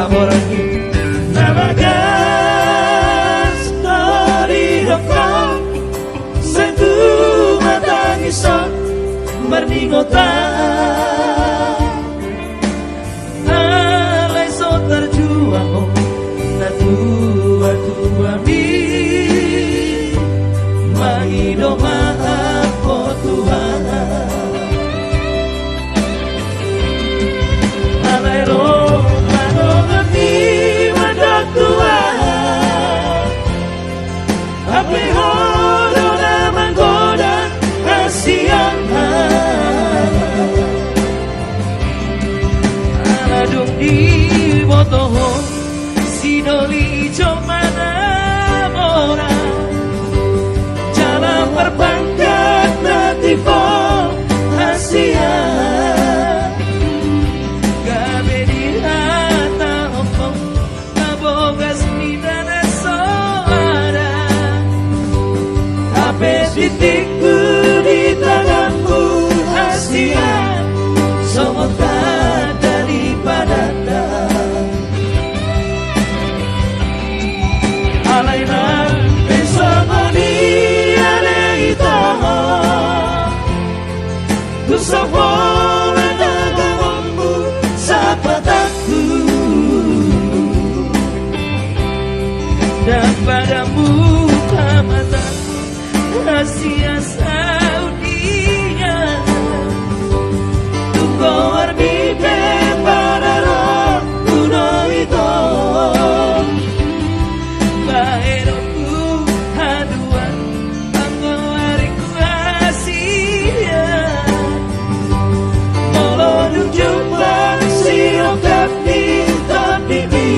laborasi namagas tarirokang sentu matangisan merningota alay so terjuang na tua-tua mi mangidoma ako Tuhan alay ro manongati madak Tuhan aplihodo na manggoda kasihan aladung di botoho sinoli jomana mora jalan perpangkat nativo Asia gabe di hata hongkong nabogas midana soara tapi titikku di tanganmu Asia somota daripada alainan besomoni aleita tu sabola nagamonmu sapataku dan padamu kamatan rahasia saudinya tu kawar bibe pada roh kuno itu baheroku haduan anggawariku Asia moloduk jumlah sirokap nintan bibi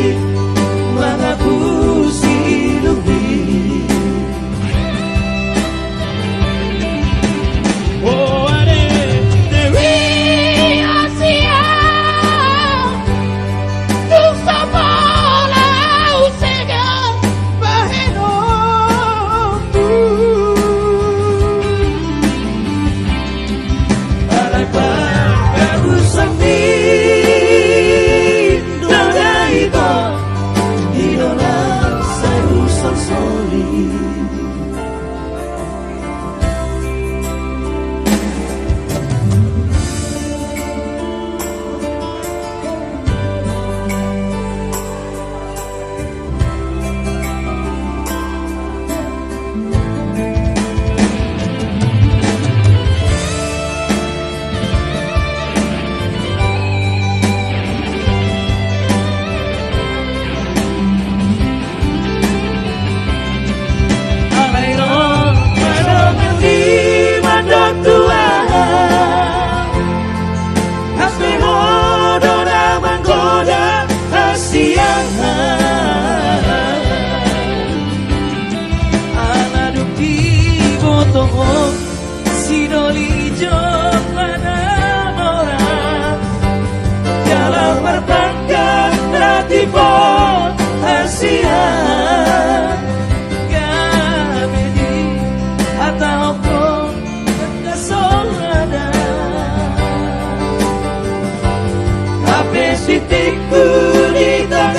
mengapusi lubi oh ade Dewi Asia tu sabola usega baheroku alay pagkausap ni dada ito idola sa usang soli sinoli jomana mora jalan perpangkat nativo Asia gamedi atau kau kesolada tapi titikku di tangan